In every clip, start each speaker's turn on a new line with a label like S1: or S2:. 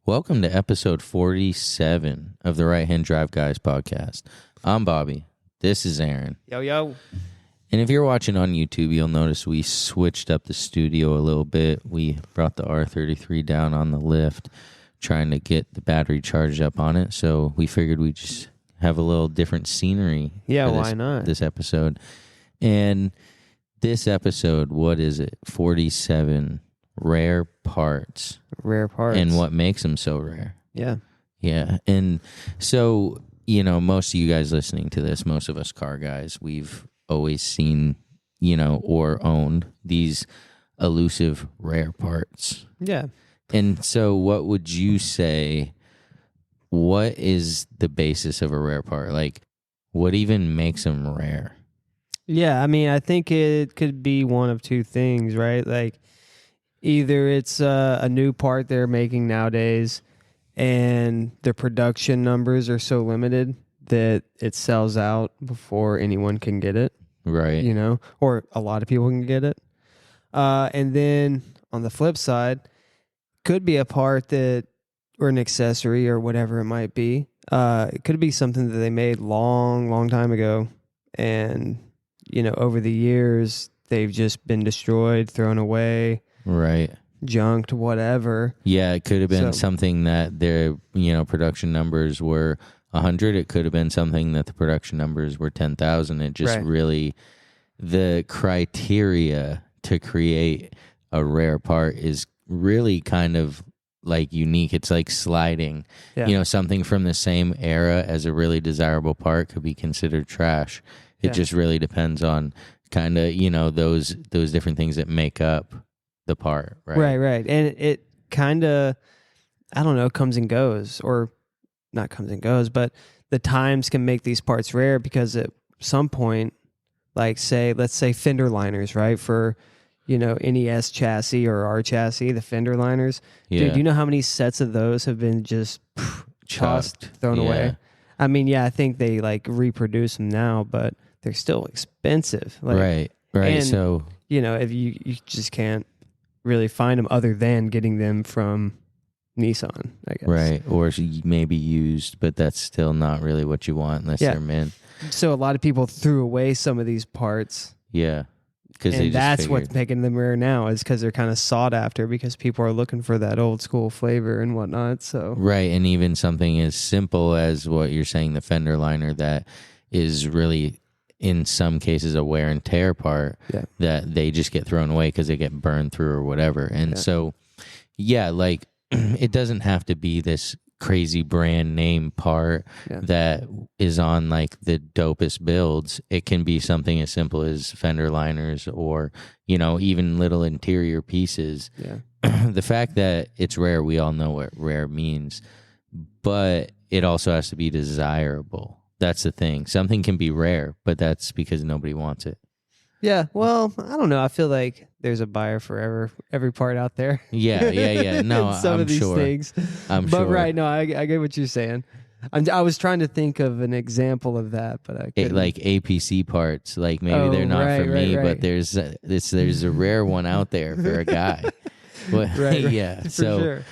S1: Welcome to episode 47 of the Right Hand Drive Guys podcast. I'm Bobby. This is Aaron.
S2: Yo.
S1: And if you're watching on YouTube, you'll notice we switched up the studio a little bit. We brought the R33 down on the lift, trying to get the battery charged up on it. So we figured we'd just have a little different scenery.
S2: Yeah,
S1: for
S2: why not?
S1: This episode. And this episode, what is it? 47 rare parts.
S2: Rare parts.
S1: And what makes them so rare.
S2: Yeah.
S1: Yeah. And so, most of you guys listening to this, most of us car guys, we've always seen, or owned these elusive rare parts.
S2: Yeah.
S1: And so what would you say, what is the basis of a rare part? Like, what even makes them rare?
S2: Yeah, I think it could be one of two things, right? Like, either it's a new part they're making nowadays and the production numbers are so limited that it sells out before anyone can get it.
S1: Right.
S2: Or a lot of people can get it. And then on the flip side, could be a part that, or an accessory or whatever it might be. It could be something that they made long time ago. And, over the years, they've just been destroyed, thrown away.
S1: Right.
S2: Junked, whatever.
S1: Yeah, it could have been something that their, production numbers were 100. It could have been something that the production numbers were 10,000. It just really, the criteria to create a rare part is really kind of like unique. It's like sliding.
S2: Yeah.
S1: Something from the same era as a really desirable part could be considered trash. It just really depends on kind of, those different things that make up the part, right?
S2: Right. And it kind of, I don't know, comes and goes, or not comes and goes, but the times can make these parts rare because at some point, like let's say fender liners, right? For, NES chassis or R chassis, the fender liners.
S1: Yeah.
S2: Dude, you know how many sets of those have been just tossed, thrown away? I think they reproduce them now, but they're still expensive.
S1: Right.
S2: And,
S1: So,
S2: if you just can't really find them other than getting them from Nissan, I guess.
S1: Right. Or maybe used, but that's still not really what you want unless they're mint.
S2: So a lot of people threw away some of these parts.
S1: Yeah.
S2: And that's what's making them rare now, is because they're kind of sought after because people are looking for that old school flavor and whatnot. So
S1: right. And even something as simple as what you're saying, the fender liner, that is really in some cases a wear and tear part that they just get thrown away because they get burned through or whatever. And so, it doesn't have to be this crazy brand name part that is on the dopest builds. It can be something as simple as fender liners or, even little interior pieces.
S2: Yeah.
S1: The fact that it's rare, we all know what rare means, but it also has to be desirable. That's the thing. Something can be rare, but that's because nobody wants it.
S2: Yeah. Well, I don't know. I feel like there's a buyer for every part out there.
S1: Yeah. No,
S2: Some of these things.
S1: I'm
S2: but
S1: sure.
S2: Right. No, I get what you're saying. I was trying to think of an example of that, but I couldn't.
S1: Like APC parts. Like maybe they're not for me, but there's a rare one out there for a guy. But,
S2: right.
S1: Yeah.
S2: For
S1: So,
S2: sure.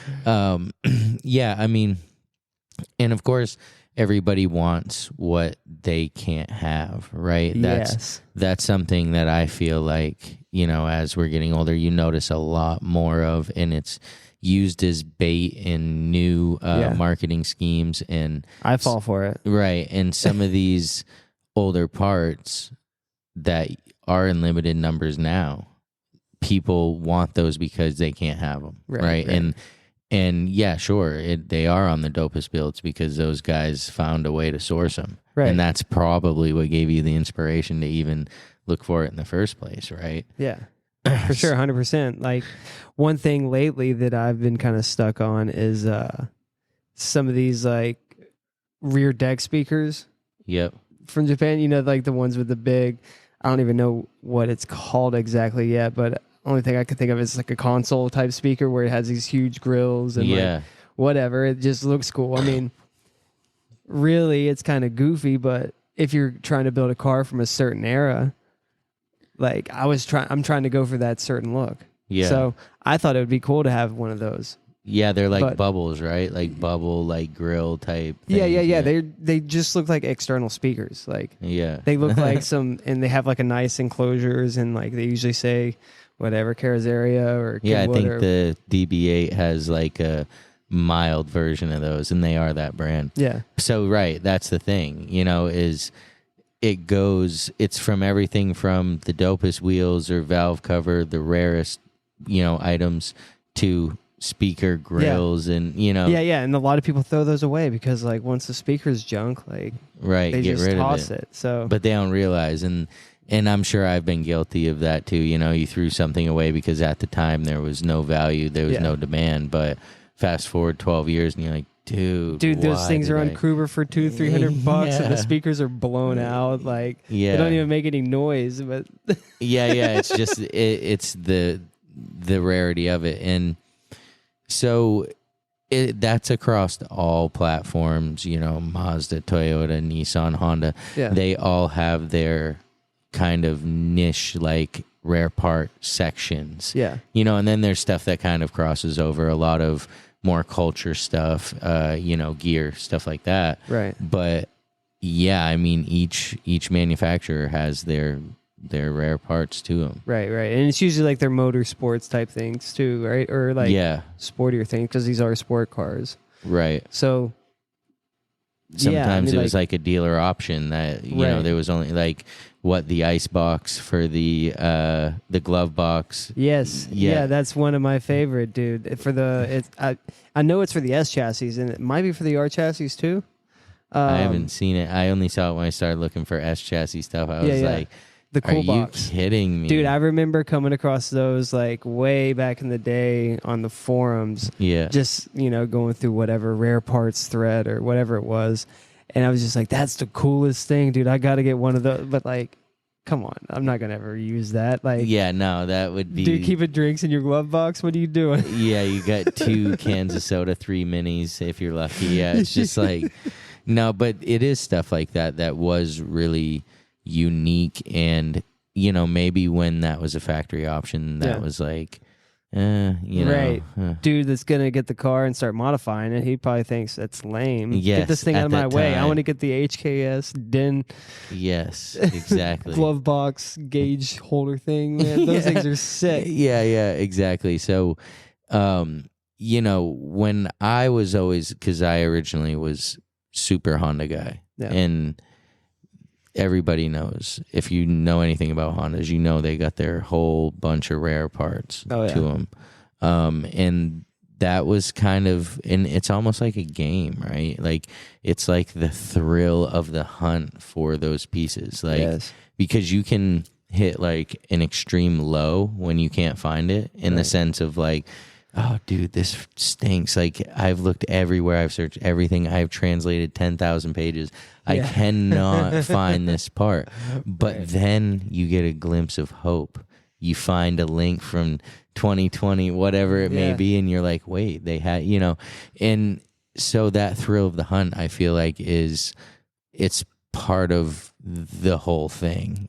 S1: And of course, everybody wants what they can't have, right? That's something that I feel like, as we're getting older, you notice a lot more of, and it's used as bait in new marketing schemes. And
S2: I fall for it.
S1: Right. And some of these older parts that are in limited numbers now, people want those because they can't have them, right? And yeah, sure, they are on the dopest builds because those guys found a way to source them.
S2: Right.
S1: And that's probably what gave you the inspiration to even look for it in the first place, right?
S2: Yeah, for sure, 100%. Like, one thing lately that I've been kind of stuck on is some of these, rear deck speakers.
S1: Yep.
S2: From Japan, the ones with the big, I don't even know what it's called exactly yet, but only thing I could think of is a console type speaker where it has these huge grills and whatever. It just looks cool. I mean, really, it's kind of goofy, but if you're trying to build a car from a certain era, I'm trying to go for that certain look.
S1: Yeah.
S2: So I thought it would be cool to have one of those.
S1: Yeah, they're like bubbles, right? Like bubble, like grill type things.
S2: Yeah. They just look like external speakers. Like, they look like and they have like a nice enclosures, and like they usually say whatever, Carazaria or
S1: I
S2: Kenwood
S1: think the DB8 has like a mild version of those, and they are that brand.
S2: Yeah.
S1: So right, that's the thing. Is it's from everything from the dopest wheels or valve cover, the rarest, items, to speaker grills and
S2: and a lot of people throw those away because like once the speaker's junk, like they
S1: get
S2: just
S1: rid
S2: toss
S1: of it.
S2: So
S1: but they don't realize, and I'm sure I've been guilty of that too. You threw something away because at the time there was no value, there was no demand, but fast forward 12 years and you're like, dude,
S2: those things are on Kruger for $200-$300 and the speakers are blown out, like they don't even make any noise, but
S1: it's just it's the rarity of it. And so that's across all platforms, Mazda, Toyota, Nissan, Honda. They all have their kind of niche, like rare part sections. And then there's stuff that kind of crosses over, a lot of more culture stuff, gear, stuff like that.
S2: Right.
S1: But I mean, each manufacturer has their rare parts to them.
S2: Right. And it's usually like their motorsports type things too, right? Or like sportier things, because these are sport cars.
S1: Right.
S2: So
S1: sometimes it was like a dealer option that, there was only like the ice box for the glove box.
S2: Yes. Yeah, that's one of my favorite, dude. I know it's for the S chassis, and it might be for the R chassis too.
S1: I haven't seen it. I only saw it when I started looking for S chassis stuff. I was like,
S2: the cool
S1: are
S2: box.
S1: You kidding me?
S2: Dude, I remember coming across those like way back in the day on the forums.
S1: Yeah.
S2: Just, going through whatever rare parts thread or whatever it was. And I was just like, that's the coolest thing, dude. I got to get one of those. But like, come on. I'm not going to ever use that. Like,
S1: no, that would be...
S2: Dude, keeping drinks in your glove box? What are you doing?
S1: You got 2 cans of soda, 3 minis if you're lucky. Yeah, it's just like... No, but it is stuff like that was really unique, and maybe when that was a factory option, that was like
S2: right. Dude that's gonna get the car and start modifying it, he probably thinks that's lame. Get this thing out of my way. I want to get the HKS den.
S1: Yes, exactly.
S2: Glove box gauge holder thing, man. Those things are sick.
S1: Yeah, exactly. So when I was always, because I originally was super Honda guy, and everybody knows, if you know anything about Hondas, they got their whole bunch of rare parts to them, and that was kind of, and it's almost like a game, right? Like it's like the thrill of the hunt for those pieces, like because you can hit like an extreme low when you can't find it, in the sense of like, oh, dude, this stinks. Like, I've looked everywhere. I've searched everything. I've translated 10,000 pages. I cannot find this part. But then you get a glimpse of hope. You find a link from 2020, whatever it may be, and you're like, wait, they had, And so that thrill of the hunt, I feel like, it's part of the whole thing,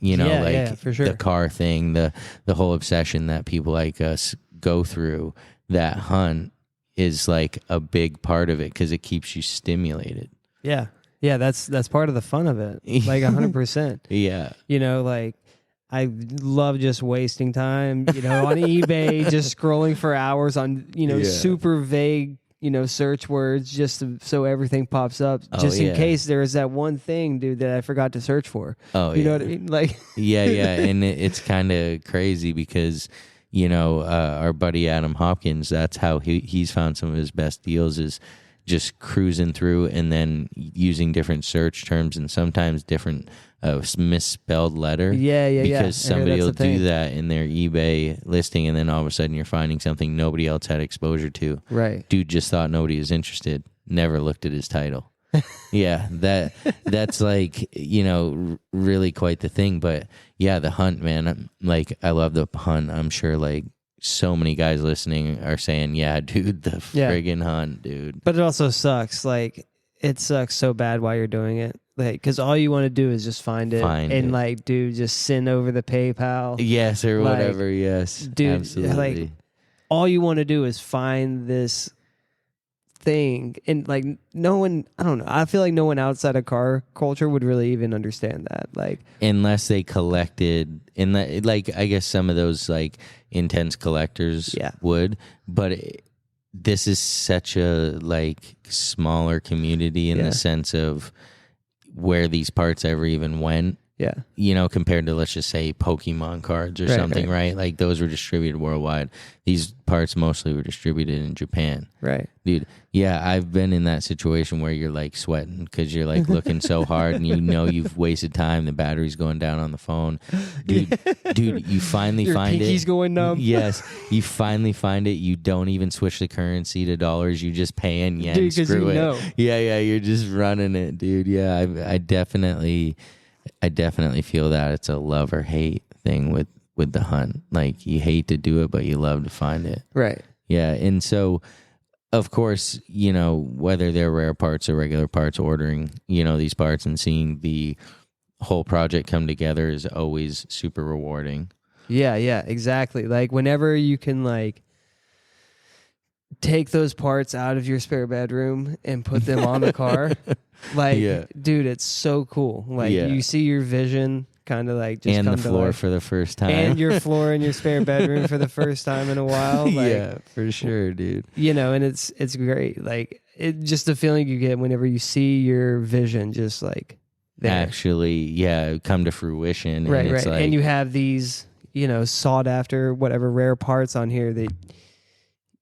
S2: for sure.
S1: The car thing, the whole obsession that people like us go through. That hunt is like a big part of it because it keeps you stimulated.
S2: Yeah, that's part of the fun of it, like 100%.
S1: Yeah,
S2: like I love just wasting time, on eBay, just scrolling for hours on, super vague, search words, just so everything pops up, just in case there is that one thing, dude, that I forgot to search for.
S1: Oh,
S2: you know what I mean? Like,
S1: yeah, and it's kind of crazy because. Our buddy Adam Hopkins, that's how he's found some of his best deals, is just cruising through and then using different search terms and sometimes different misspelled letter. Because somebody will do that in their eBay listing, and then all of a sudden you're finding something nobody else had exposure to.
S2: Right.
S1: Dude just thought nobody was interested, never looked at his title. That's like, really quite the thing. But the hunt, man, I love the hunt. I'm sure like so many guys listening are saying, dude, the friggin' hunt, dude.
S2: But it also sucks. Like, it sucks so bad while you're doing it. Like, because all you want to do is just find it. Like, dude, just send over the PayPal.
S1: Yes, or whatever. Yes,
S2: dude,
S1: absolutely.
S2: Like, all you want to do is find this thing, and like no one, I don't know, I feel like no one outside of car culture would really even understand that, like
S1: unless they collected in the, like I guess some of those like intense collectors would, but this is such a like smaller community in the sense of where these parts ever even went.
S2: Yeah.
S1: You know, compared to, let's just say, Pokemon cards or something, right? Like, those were distributed worldwide. These parts mostly were distributed in Japan.
S2: Right.
S1: Dude, yeah, I've been in that situation where you're, like, sweating because you're, like, looking so hard and you know you've wasted time. The battery's going down on the phone. Dude, you finally find it.
S2: Your pinky's going numb.
S1: Yes. You finally find it. You don't even switch the currency to dollars. You just pay in yen.
S2: Dude,
S1: Screw it.
S2: know.
S1: Yeah, you're just running it, dude. Yeah, I definitely feel that it's a love or hate thing with the hunt. Like, you hate to do it, but you love to find it.
S2: Right.
S1: Yeah. And so, of course, you know, whether they're rare parts or regular parts, ordering, you know, these parts and seeing the whole project come together is always super rewarding.
S2: Yeah, exactly. Like, whenever you can, like, take those parts out of your spare bedroom and put them on the car, like, dude, it's so cool. Like, you see your vision kind of like just
S1: and
S2: come
S1: the floor
S2: to
S1: for the first time,
S2: and your floor in your spare bedroom for the first time in a while. Like,
S1: yeah, for sure, dude.
S2: You know, and it's great. Like, it just the feeling you get whenever you see your vision just like there.
S1: Actually, come to fruition.
S2: Right,
S1: and it's
S2: right.
S1: like,
S2: And you have these, you know, sought after whatever rare parts on here that,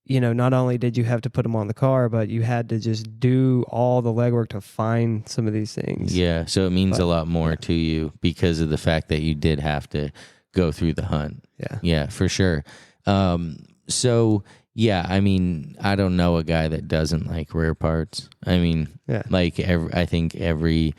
S2: you know, not only did you have to put them on the car, but you had to just do all the legwork to find some of these things.
S1: Yeah, so it means a lot more to you because of the fact that you did have to go through the hunt. Yeah, for sure. So, yeah, I mean, I don't know a guy that doesn't like rare parts. I mean, like, I think every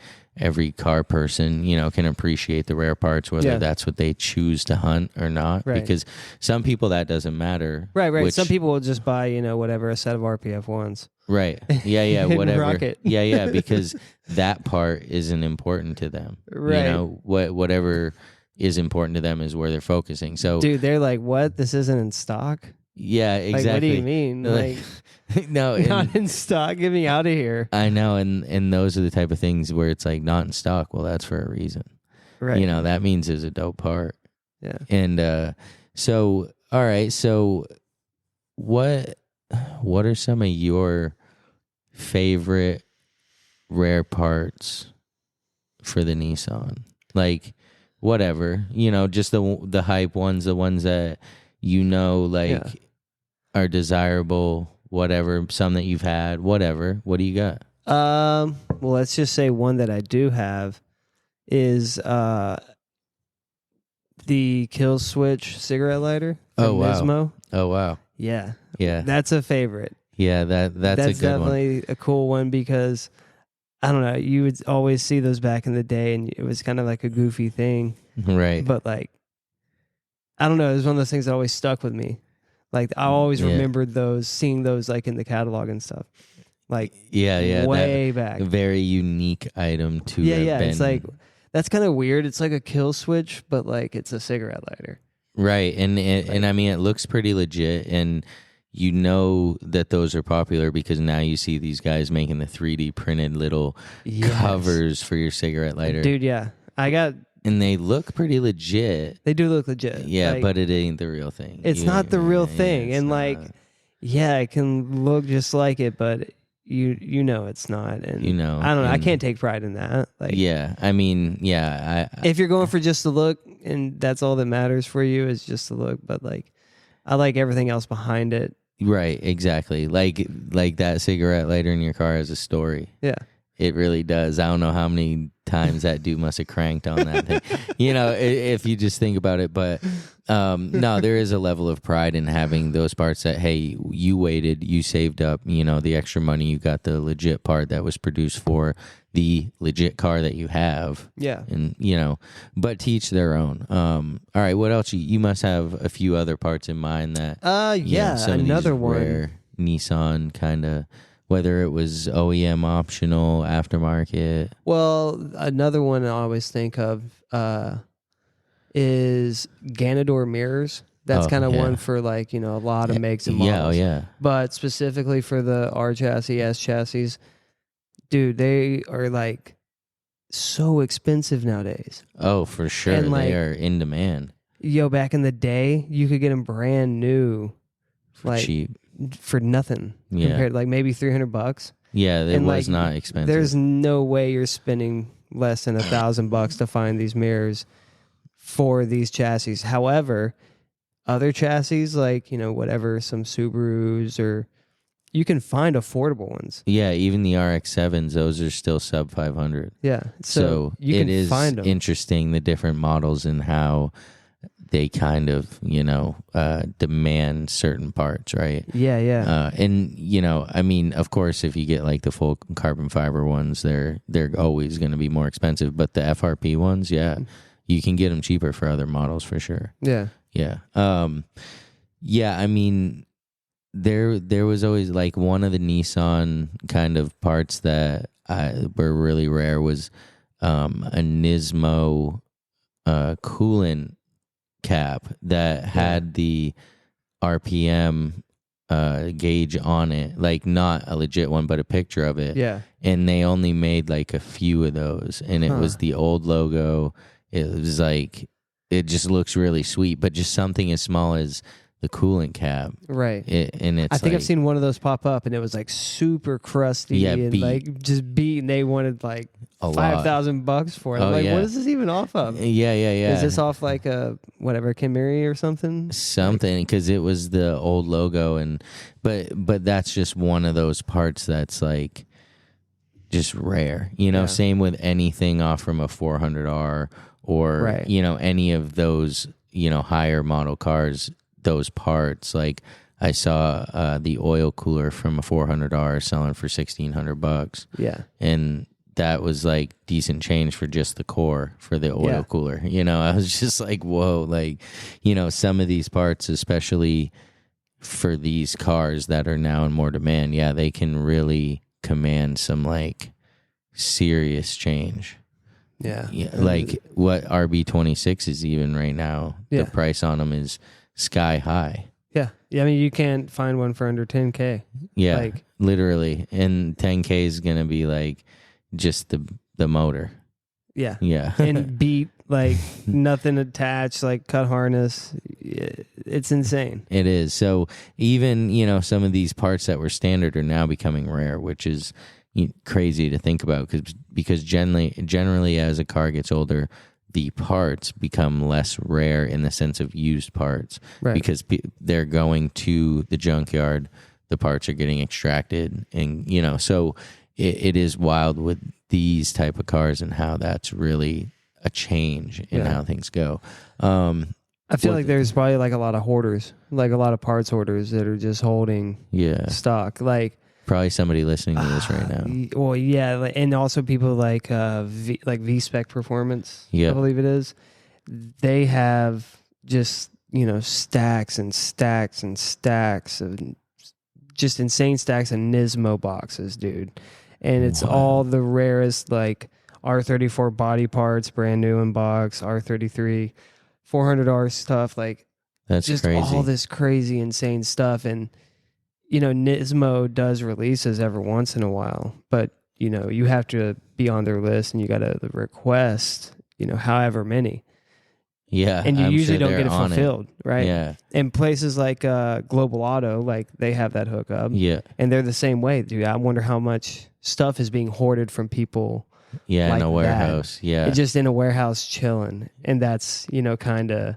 S1: car person, you know, can appreciate the rare parts, whether that's what they choose to hunt or not.
S2: Right.
S1: Because some people that doesn't matter.
S2: Right. Some people will just buy, you know, whatever, a set of RPF ones.
S1: Right. Yeah, whatever.
S2: Rock it.
S1: Yeah, because that part isn't important to them.
S2: Right.
S1: You know, whatever is important to them is where they're focusing. So,
S2: dude, they're like, what? This isn't in stock?
S1: Yeah, exactly.
S2: Like, what do you mean? Like,
S1: no,
S2: not in stock. Get me out of here.
S1: I know, and those are the type of things where it's like not in stock. Well, that's for a reason,
S2: right?
S1: You know, that means it's a dope part.
S2: Yeah.
S1: And so, all right. So, what are some of your favorite rare parts for the Nissan? Like, whatever, you know, just the hype ones, the ones that you know, like, are desirable, whatever, some that you've had, whatever. What do you got?
S2: Well, let's just say one that I do have is the Kill Switch cigarette lighter from Nismo.
S1: Oh, wow.
S2: Yeah.
S1: Yeah.
S2: That's a favorite.
S1: Yeah, that's a good
S2: definitely
S1: one.
S2: A cool one because, I don't know, you would always see those back in the day and it was kind of like a goofy thing.
S1: Right.
S2: But, like, I don't know, it was one of those things that always stuck with me. Like, I always remembered those, seeing those, like, in the catalog and stuff. Like, way back.
S1: A very unique item to
S2: It's like, that's kind of weird. It's like a kill switch, but, like, it's a cigarette lighter.
S1: Right. And I mean, it looks pretty legit, and you know that those are popular because now you see these guys making the 3D printed little covers for your cigarette lighter.
S2: Dude, yeah.
S1: And they look pretty legit.
S2: They do look legit.
S1: Yeah,
S2: like,
S1: but it ain't the real thing.
S2: It's not the real thing. And, like, it can look just like it, but you know it's not. And
S1: you know,
S2: I don't know. I can't take pride in that. Like,
S1: I mean,
S2: if you're going for just the look and that's all that matters for you is just the look, but, like, I like everything else behind it.
S1: Right, exactly. Like that cigarette lighter in your car has a story.
S2: Yeah.
S1: It really does. I don't know how many times that dude must have cranked on that thing. You know, if you just think about it. But no, there is a level of pride in having those parts that, hey, you waited, you saved up, you know, the extra money, you got the legit part that was produced for the legit car that you have.
S2: Yeah.
S1: And, you know, but to each their own. All right, what else? You must have a few other parts in mind that...
S2: another one.
S1: Rare Nissan kind of... Whether it was OEM optional, aftermarket.
S2: Well, another one I always think of is Ganador mirrors That's kind of one for like, a lot of makes and models.
S1: Yeah.
S2: But specifically for the R chassis, S chassis, dude, they are like so expensive nowadays.
S1: Oh, for sure. And like, they are in demand.
S2: Back in the day, you could get them brand new
S1: for cheap.
S2: For nothing. Yeah. Compared to like maybe $300.
S1: Yeah, it was not expensive.
S2: There's no way you're spending less than $1,000 to find these mirrors for these chassis. However, other chassis like, whatever, some Subarus, or you can find affordable ones.
S1: Yeah, even the RX-7s, those are still sub 500.
S2: Yeah. So you can find them.
S1: Interesting, the different models and how they kind of, demand certain parts, right?
S2: Yeah.
S1: And, I mean, of course, if you get like the full carbon fiber ones, they're always going to be more expensive. But the FRP ones, you can get them cheaper for other models for sure.
S2: Yeah.
S1: Yeah. I mean, there was always like one of the Nissan kind of parts that were really rare was a Nismo coolant cap that had the RPM gauge on it, like not a legit one, but a picture of it.
S2: Yeah.
S1: And they only made like a few of those, and it was the old logo. It was like, it just looks really sweet, but just something as small as the coolant cap.
S2: Right.
S1: I
S2: think I've seen one of those pop up, and it was like super crusty and like just beat, and they wanted like $5,000 for it. I'm like, what is this even off of?
S1: Yeah.
S2: Is this off like a whatever Camry or something?
S1: Something, because it was the old logo, but that's just one of those parts that's like just rare. Same with anything off from a 400R or any of those higher model cars. Those parts, like I saw the oil cooler from a 400R selling for $1,600.
S2: Yeah,
S1: and that was like decent change for just the core for the oil cooler. I was just like, whoa, like, some of these parts, especially for these cars that are now in more demand, they can really command some like serious change.
S2: Yeah.
S1: Like what RB26 is even right now, the price on them is sky high.
S2: Yeah. I mean, you can't find one for under 10K.
S1: Yeah, like, literally. And 10K is going to be like just the motor.
S2: Yeah.
S1: Yeah.
S2: And beat, like nothing attached, like cut harness. It's insane.
S1: It is. So even, some of these parts that were standard are now becoming rare, which is crazy to think about because generally as a car gets older, the parts become less rare in the sense of used parts, right? Because they're going to the junkyard, the parts are getting extracted, and so it is wild with these type of cars and how that's really a change in how things go.
S2: I feel like there's probably like a lot of hoarders, like a lot of parts hoarders that are just holding stock, like.
S1: Probably somebody listening to this right now.
S2: Well, yeah, and also people like V-Spec Performance, I believe it is. They have just, stacks and stacks and stacks of just insane stacks of Nismo boxes, dude. And it's all the rarest, like R34 body parts, brand new in box, R33, 400R stuff, like
S1: that's
S2: just
S1: crazy.
S2: All this crazy, insane stuff. And Nismo does releases every once in a while, but, you have to be on their list and you got to request, however many.
S1: Yeah.
S2: And you usually don't get it fulfilled, right?
S1: Yeah.
S2: And places like Global Auto, like they have that hookup.
S1: Yeah.
S2: And they're the same way, dude. I wonder how much stuff is being hoarded from people.
S1: Yeah,
S2: like
S1: in a warehouse.
S2: That.
S1: Yeah.
S2: It's just in a warehouse chilling. And that's, kind of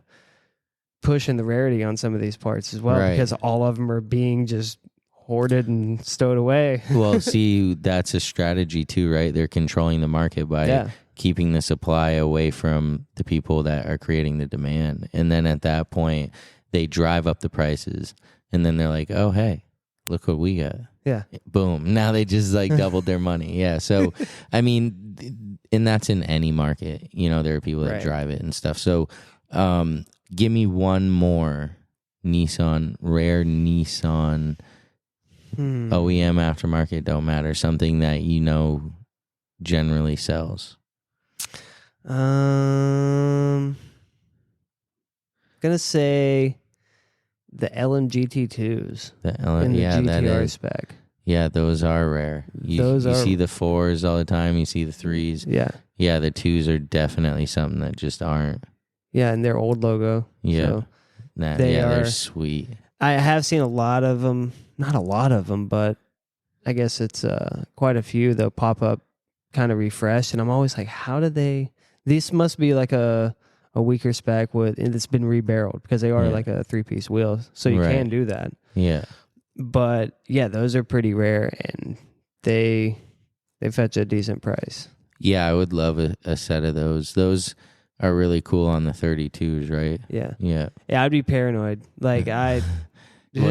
S2: pushing the rarity on some of these parts as well, because all of them are being just hoarded and stowed away.
S1: Well, see, that's a strategy too, right? They're controlling the market by keeping the supply away from the people that are creating the demand. And then at that point, they drive up the prices. And then they're like, oh, hey, look what we got.
S2: Yeah.
S1: Boom. Now they just like doubled their money. Yeah. So, I mean, and that's in any market. There are people that drive it and stuff. So, give me one more rare Nissan OEM aftermarket, don't matter, something that generally sells.
S2: Gonna say the LMGT2s
S1: The
S2: in the
S1: yeah, that
S2: GTR
S1: is.
S2: spec.
S1: Yeah, those are rare. You see the 4s all the time. You see the 3s.
S2: Yeah.
S1: Yeah, the 2s are definitely something that just aren't.
S2: Yeah, and their old logo.
S1: Yeah.
S2: So
S1: they're sweet.
S2: I have seen a lot of them. Not a lot of them, but I guess it's quite a few that pop up kind of refreshed. And I'm always like, how did they... These must be like a weaker spec and it's been rebarreled because they are like a 3-piece wheel. So you can do that.
S1: Yeah.
S2: But yeah, those are pretty rare and they fetch a decent price.
S1: Yeah, I would love a set of those. Those are really cool on the 32s, right?
S2: Yeah.
S1: Yeah.
S2: Yeah, I'd be paranoid. Like
S1: Well,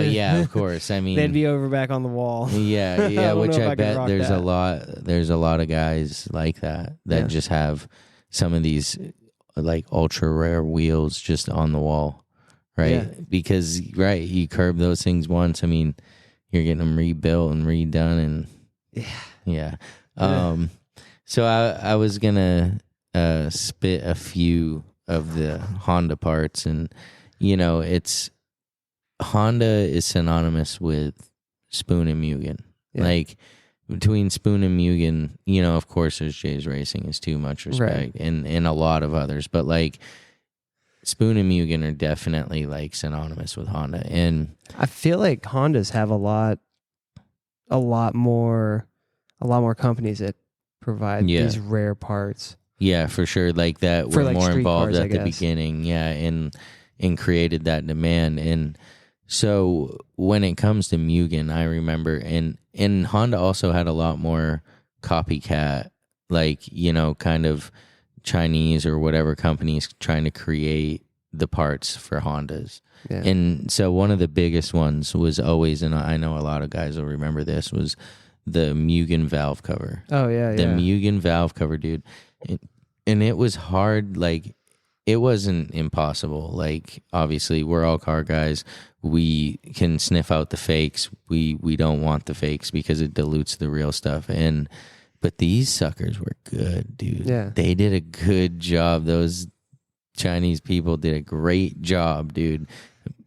S1: yeah, of course. I mean,
S2: they'd be over back on the wall.
S1: Yeah, which I bet there's
S2: that.
S1: there's a lot of guys like that just have some of these like ultra rare wheels just on the wall. Right?
S2: Yeah.
S1: Because you curb those things once. I mean, you're getting them rebuilt and redone and yeah. So I was gonna spit a few of the Honda parts, and it's Honda is synonymous with Spoon and Mugen. Yeah. Like between Spoon and Mugen, of course there's Jay's Racing is Too Much Respect, and a lot of others, but like Spoon and Mugen are definitely like synonymous with Honda, and
S2: I feel like Hondas have a lot more companies that provide these rare parts.
S1: Yeah, for sure. Like that
S2: for
S1: were
S2: like
S1: more involved
S2: cars,
S1: at the beginning. Yeah, and created that demand. And so when it comes to Mugen, I remember, and Honda also had a lot more copycat, like kind of Chinese or whatever companies trying to create the parts for Hondas. Yeah. And so one of the biggest ones was always, and I know a lot of guys will remember this, was the Mugen valve cover.
S2: Oh, yeah,
S1: the Mugen valve cover, dude. And it was hard, like, it wasn't impossible. Like, obviously, we're all car guys. We can sniff out the fakes. We don't want the fakes because it dilutes the real stuff. But these suckers were good, dude.
S2: Yeah.
S1: They did a good job. Those Chinese people did a great job, dude,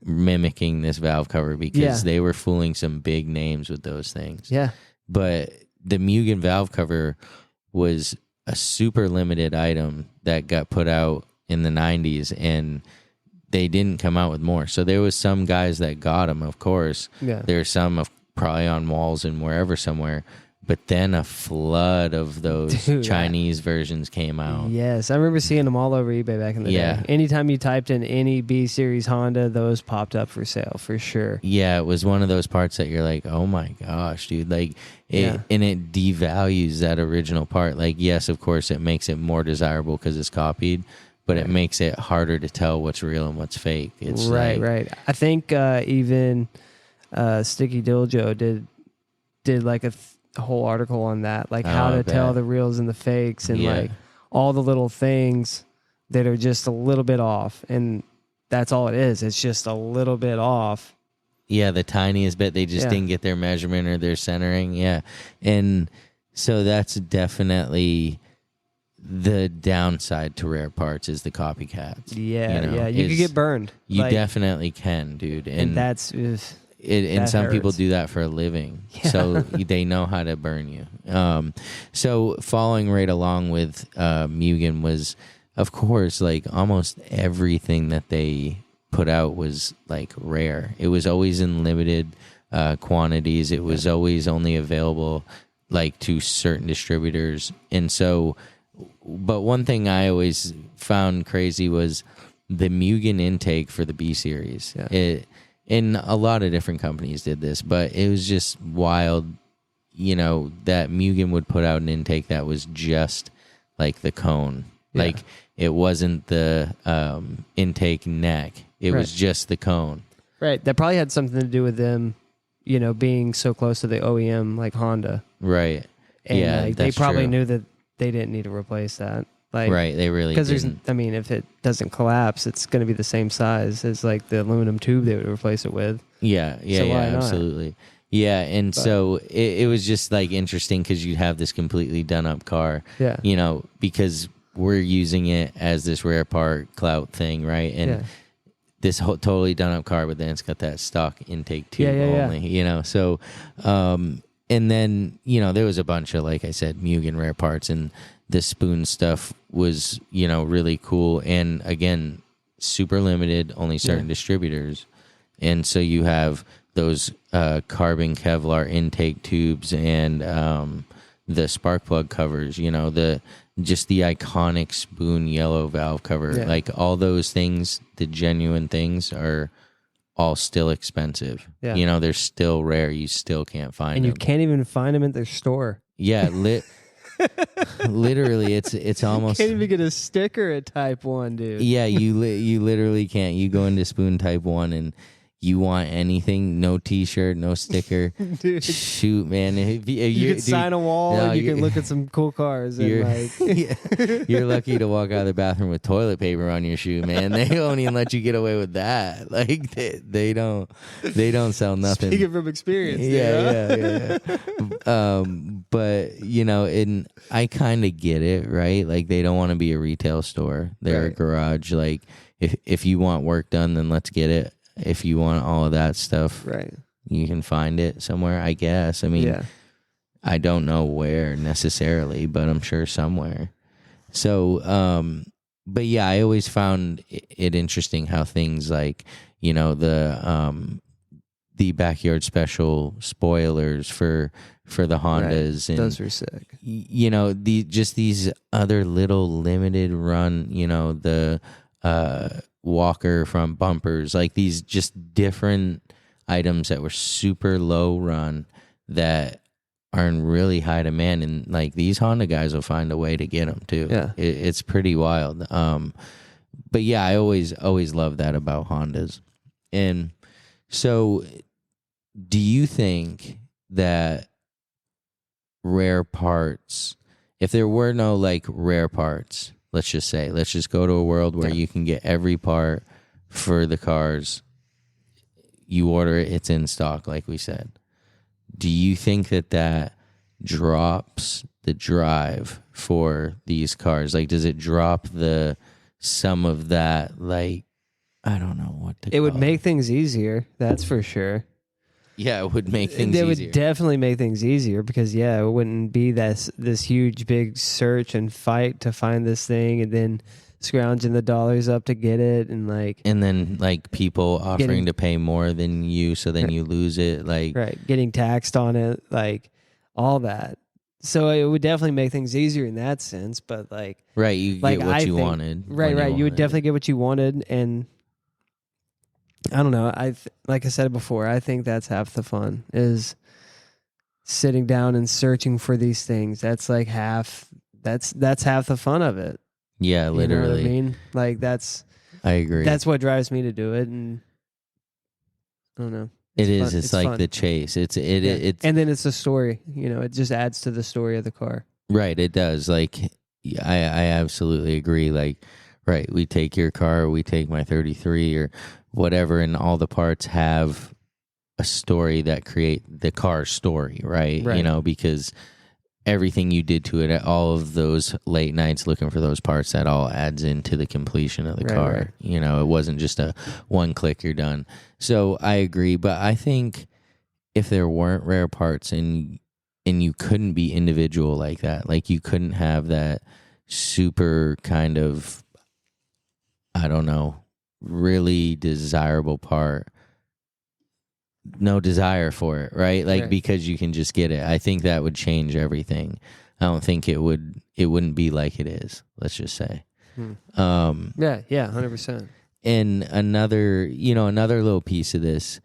S1: mimicking this valve cover because they were fooling some big names with those things.
S2: Yeah.
S1: But the Mugen valve cover was a super limited item that got put out in the 90s, and they didn't come out with more. So there was some guys that got them, of course. Yeah. There's some probably on walls and wherever somewhere. But then a flood of those Chinese versions came out.
S2: Yes, I remember seeing them all over eBay back in the day. Anytime you typed in any B-Series Honda, those popped up for sale, for sure.
S1: Yeah, it was one of those parts that you're like, oh my gosh, dude. Like, and it devalues that original part. Like, yes, of course, it makes it more desirable because it's copied, but it makes it harder to tell what's real and what's fake. It's
S2: right. I think even Sticky Diljo did like a whole article on that, like how to tell the reals and the fakes, and like all the little things that are just a little bit off, and that's all it is. It's just a little bit off.
S1: Yeah, the tiniest bit. They just didn't get their measurement or their centering. Yeah, and so that's definitely the downside to rare parts is the copycats.
S2: Yeah, you could get burned.
S1: You definitely can, dude,
S2: and that's.
S1: And some people do that for a living, so they know how to burn you. So following right along with Mugen was, of course, like almost everything that they put out was like rare. It was always in limited quantities. It was always only available like to certain distributors. And so, but one thing I always found crazy was the Mugen intake for the B series. And a lot of different companies did this, but it was just wild, that Mugen would put out an intake that was just like the cone. Like, it wasn't the intake neck. It was just the cone.
S2: Right. That probably had something to do with them, being so close to the OEM, like Honda.
S1: Right.
S2: And they probably knew that they didn't need to replace that. Like,
S1: right, they really didn't.
S2: Because if it doesn't collapse, it's going to be the same size as like the aluminum tube they would replace it with.
S1: Yeah, absolutely. Yeah, and so it was just like interesting because you have this completely done up car. Yeah, because we're using it as this rare part clout thing, right? And this whole totally done up car, but then it's got that stock intake tube only, you know? So, and then, you know, there was a bunch of, like I said, Mugen rare parts, and the spoon stuff was, you know, really cool. And again, super limited, only certain distributors. And so you have those carbon Kevlar intake tubes and the spark plug covers, you know, the iconic spoon yellow valve cover. Like all those things, the genuine things, are all still expensive. You know, they're still rare. You still can't find them.
S2: And you can't even find them at their store.
S1: Yeah, literally, it's almost...
S2: You can't even get a sticker at Type 1, dude.
S1: Yeah, you literally can't. You go into Spoon Type 1 and you want anything, no T-shirt, no sticker. Dude. Shoot, man. If
S2: you can sign a wall, and you can look at some cool cars. And
S1: you're lucky to walk out of the bathroom with toilet paper on your shoe, man. They don't even let you get away with that. Like, they don't sell nothing.
S2: Speaking from experience.
S1: Yeah. But, you know, and I kind of get it, right? Like, they don't want to be a retail store. They're a garage. Like, if you want work done, then let's get it. If you want all of that stuff, you can find it somewhere, I guess. I mean, I don't know where necessarily, but I'm sure somewhere. So, but yeah, I always found it interesting how things like, you know, the backyard special spoilers for the Hondas, and
S2: those are sick.
S1: You know, these other little limited run, you know, the Walker front bumpers, like these just different items that were super low run that are in really high demand, and like these Honda guys will find a way to get them too. It's pretty wild. But yeah, I always love that about Hondas. And so, do you think that rare parts, if there were no like rare parts, let's just go to a world where you can get every part for the cars. You order it, it's in stock, like we said. Do you think that drops the drive for these cars? Like, does it drop some of that, like, I don't know what to call it.
S2: It would make things easier, that's for sure.
S1: Yeah, it would make things
S2: easier. It
S1: would
S2: definitely make things easier because, it wouldn't be this huge, big search and fight to find this thing and then scrounging the dollars up to get it. And
S1: then people offering to pay more than you, so then you lose it.
S2: Getting taxed on it, like all that. So it would definitely make things easier in that sense. But
S1: you get what you wanted.
S2: Right. You would definitely get what you wanted. And I don't know. Like I said before, I think that's half the fun is sitting down and searching for these things. That's like half. That's half the fun of it.
S1: Yeah, literally.
S2: You know what I mean?
S1: I agree.
S2: That's what drives me to do it, and I don't know.
S1: It's like fun. The chase. It's
S2: and then it's a story. You know, it just adds to the story of the car.
S1: Right. It does. I absolutely agree. Right. We take your car. We take my 33 or whatever, and all the parts have a story that create the car story, right? You know, because everything you did to it, all of those late nights looking for those parts, that all adds into the completion of the car. Right. You know, it wasn't just a one click, you're done. So I agree, but I think if there weren't rare parts and you couldn't be individual like that, like you couldn't have that super kind of, I don't know, really desirable part, no desire for it, right? Because you can just get it. I think that would change everything. I don't think it wouldn't be like it is, let's just say.
S2: 100%.
S1: And another little piece of this,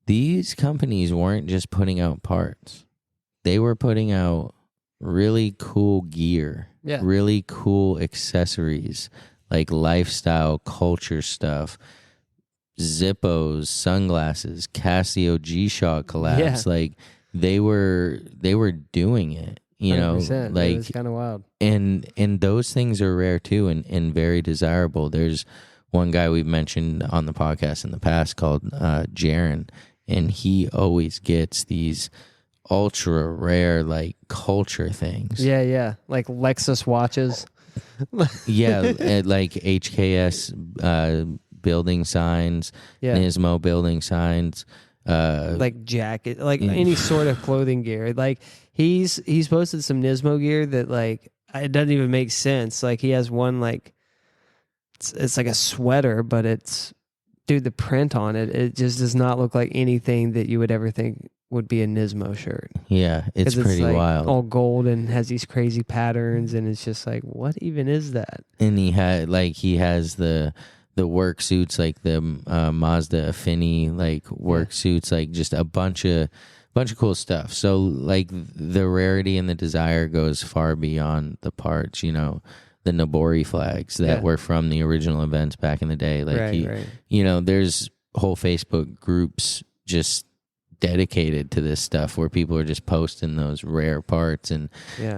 S1: these companies weren't just putting out parts. They were putting out really cool gear, really cool accessories, like lifestyle culture stuff, Zippos, sunglasses, Casio G-Shock collabs. Like they were doing it, you know, like
S2: it was kind of wild.
S1: And those things are rare too, and very desirable. There's one guy we've mentioned on the podcast in the past called Jaron, and he always gets these ultra rare like culture things.
S2: Yeah, like Lexus watches.
S1: Like HKS building signs, Nismo building signs,
S2: like jacket, like any sort of clothing gear. Like he's posted some Nismo gear that like it doesn't even make sense. Like he has one like it's like a sweater, but it's dude, the print on it just does not look like anything that you would ever think would be a Nismo shirt.
S1: Yeah, it's pretty
S2: like
S1: wild.
S2: All gold and has these crazy patterns, and it's just like, what even is that?
S1: And he has the work suits, like the Mazda Affinity like work suits, like just a bunch of cool stuff. So like the rarity and the desire goes far beyond the parts, you know. The Nobori flags that were from the original events back in the day. Like, you know, there's whole Facebook groups just dedicated to this stuff where people are just posting those rare parts. And,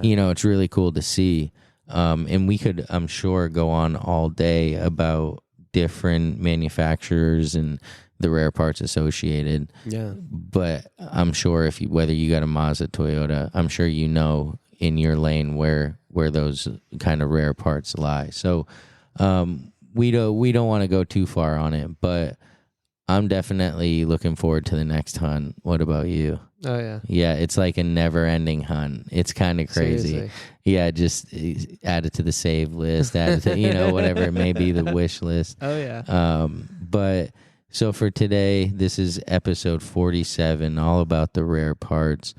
S1: you know, it's really cool to see. And we could, I'm sure, go on all day about different manufacturers and the rare parts associated. Yeah. But I'm sure whether you got a Mazda, Toyota, I'm sure you know in your lane where those kind of rare parts lie. So we don't want to go too far on it, but I'm definitely looking forward to the next hunt. What about you?
S2: Oh yeah.
S1: Yeah, it's like a never-ending hunt. It's kind of crazy. Seriously. Yeah, just add it to the save list, add it to, you know, whatever it may be, the wish list.
S2: Oh yeah.
S1: But so for today, this is episode 47, all about the rare parts.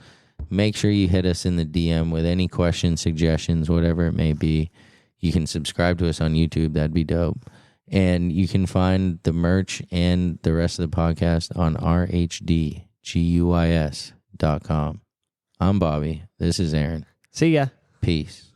S1: Make sure you hit us in the DM with any questions, suggestions, whatever it may be. You can subscribe to us on YouTube. That'd be dope. And you can find the merch and the rest of the podcast on rhdguis.com. I'm Bobby. This is Aaron.
S2: See ya.
S1: Peace.